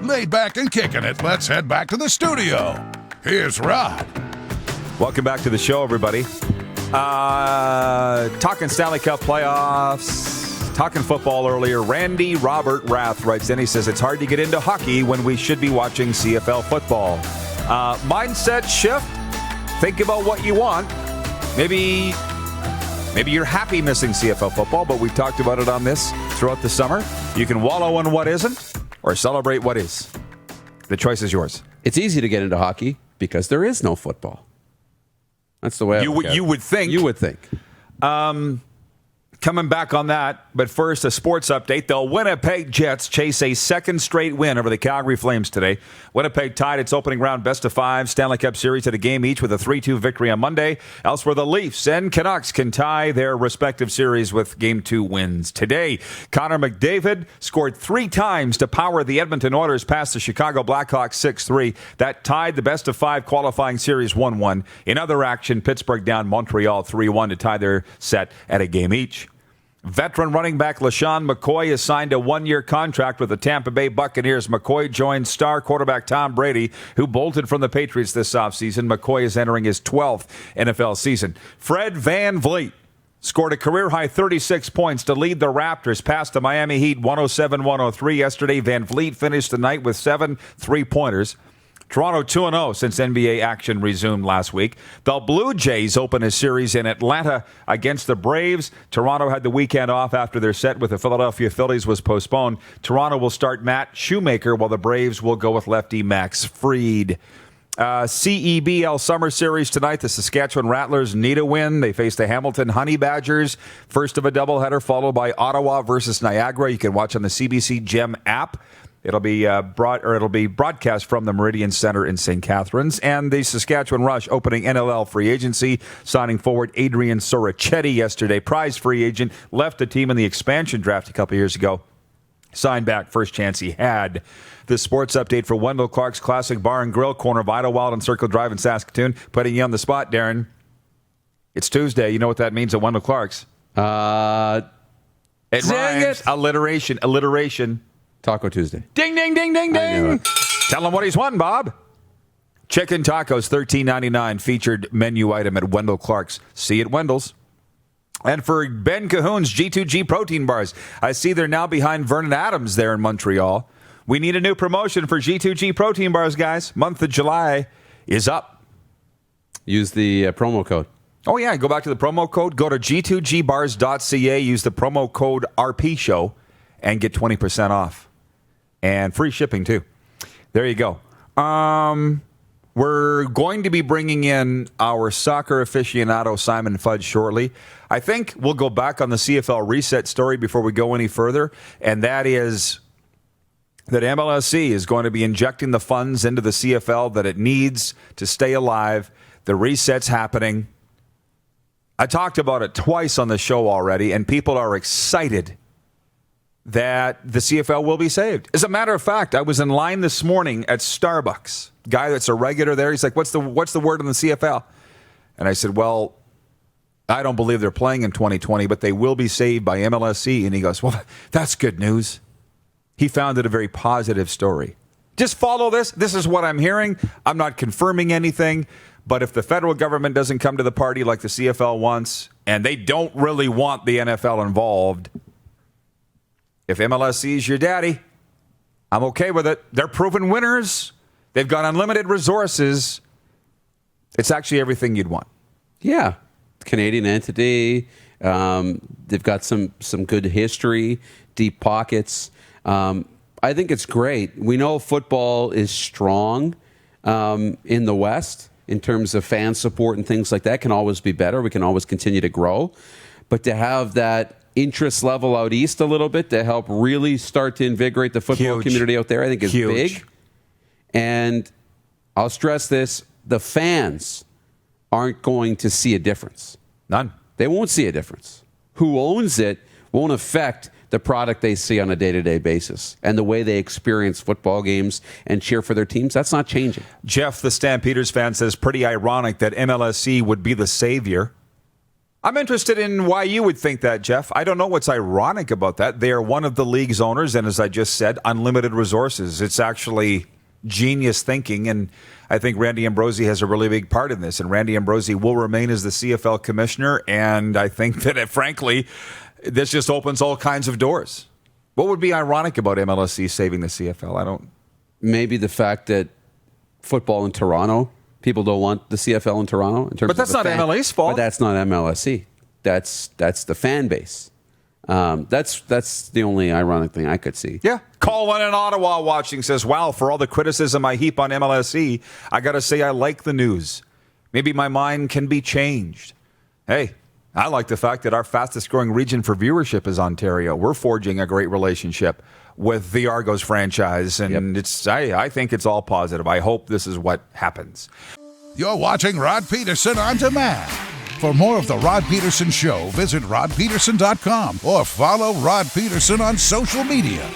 Laid back and kicking it, let's head back to the studio. Here's Rod. Welcome back to the show, everybody. Talking Stanley Cup playoffs, talking football earlier. Randy Robert Rath writes in, he says, it's hard to get into hockey when we should be watching CFL football. Mindset shift. Think about what you want. Maybe you're happy missing CFL football, but we've talked about it on this throughout the summer. You can wallow in what isn't or celebrate what is. The choice is yours. It's easy to get into hockey because there is no football. That's the way you would think. You would think. Coming back on that, but first a sports update. The Winnipeg Jets chase a second straight win over the Calgary Flames today. Winnipeg tied its opening round best-of-5 Stanley Cup Series at a game each with a 3-2 victory on Monday. Elsewhere, the Leafs and Canucks can tie their respective series with Game 2 wins. Today, Connor McDavid scored 3 times to power the Edmonton Oilers past the Chicago Blackhawks 6-3. That tied the best-of-5 qualifying series 1-1. In other action, Pittsburgh down Montreal 3-1 to tie their set at a game each. Veteran running back LaShawn McCoy has signed a 1-year contract with the Tampa Bay Buccaneers. McCoy joins star quarterback Tom Brady, who bolted from the Patriots this offseason. McCoy is entering his 12th NFL season. Fred VanVleet scored a career-high 36 points to lead the Raptors past the Miami Heat 107-103 yesterday. VanVleet finished the night with 7 3-pointers. Toronto 2-0 since NBA action resumed last week. The Blue Jays open a series in Atlanta against the Braves. Toronto had the weekend off after their set with the Philadelphia Phillies was postponed. Toronto will start Matt Shoemaker while the Braves will go with lefty Max Fried. CEBL Summer Series tonight. The Saskatchewan Rattlers need a win. They face the Hamilton Honey Badgers. First of a doubleheader, followed by Ottawa versus Niagara. You can watch on the CBC Gem app. It'll be broadcast from the Meridian Center in St. Catharines. And the Saskatchewan Rush opening NLL free agency, signing forward Adrian Sorichetti yesterday. Prize free agent, left the team in the expansion draft a couple years ago. Signed back, first chance he had. The sports update for Wendell Clark's Classic Bar and Grill, corner of Idlewild and Circle Drive in Saskatoon. Putting you on the spot, Darren. It's Tuesday. You know what that means at Wendell Clark's? It rhymes. Alliteration. Taco Tuesday. Ding, ding, ding, ding, ding. Tell him what he's won, Bob. Chicken tacos, $13.99, featured menu item at Wendell Clark's. See you at Wendell's. And for Ben Cahoon's G2G protein bars, I see they're now behind Vernon Adams there in Montreal. We need a new promotion for G2G protein bars, guys. Month of July is up. Use the promo code. Oh, yeah. Go back to the promo code. Go to g2gbars.ca. Use the promo code RPShow and get 20% off. And free shipping, too. There you go. We're going to be bringing in our soccer aficionado, Simon Fudge, shortly. I think we'll go back on the CFL reset story before we go any further, and that is that MLSE is going to be injecting the funds into the CFL that it needs to stay alive. The reset's happening. I talked about it twice on the show already, and people are excited that the CFL will be saved. As a matter of fact, I was in line this morning at Starbucks. Guy that's a regular there, he's like, what's the word on the CFL? And I said, well, I don't believe they're playing in 2020, but they will be saved by MLSE. And he goes, well, that's good news. He found it a very positive story. Just follow this. This is what I'm hearing. I'm not confirming anything. But if the federal government doesn't come to the party like the CFL wants, and they don't really want the NFL involved, if MLSE is your daddy, I'm okay with it. They're proven winners. They've got unlimited resources. It's actually everything you'd want. Yeah. Canadian entity. They've got some good history, deep pockets. I think it's great. We know football is strong in the West in terms of fan support and things like that. Can always be better. We can always continue to grow. But to have that interest level out east a little bit to help really start to invigorate the football community out there, I think is big. And I'll stress this, the fans aren't going to see a difference. None. They won't see a difference. Who owns it won't affect the product they see on a day-to-day basis. And the way they experience football games and cheer for their teams, that's not changing. Jeff, the Stampeders fan, says pretty ironic that MLSE would be the savior. I'm interested in why you would think that, Jeff. I don't know what's ironic about that. They are one of the league's owners, and as I just said, unlimited resources. It's actually genius thinking, and I think Randy Ambrosie has a really big part in this, and Randy Ambrosie will remain as the CFL commissioner, and I think that, frankly, this just opens all kinds of doors. What would be ironic about MLSE saving the CFL? I don't... Maybe the fact that football in Toronto, people don't want the CFL in Toronto. In terms but that's of not MLA's fault. But that's not MLSE. That's the fan base. That's the only ironic thing I could see. Yeah. Colin in Ottawa watching says, wow, for all the criticism I heap on MLSE, I got to say I like the news. Maybe my mind can be changed. Hey, I like the fact that our fastest growing region for viewership is Ontario. We're forging a great relationship with the Argos franchise, and I think it's all positive. I hope this is what happens. You're watching Rod Pedersen On Demand. For more of The Rod Pedersen Show, visit rodpedersen.com or follow Rod Pedersen on social media.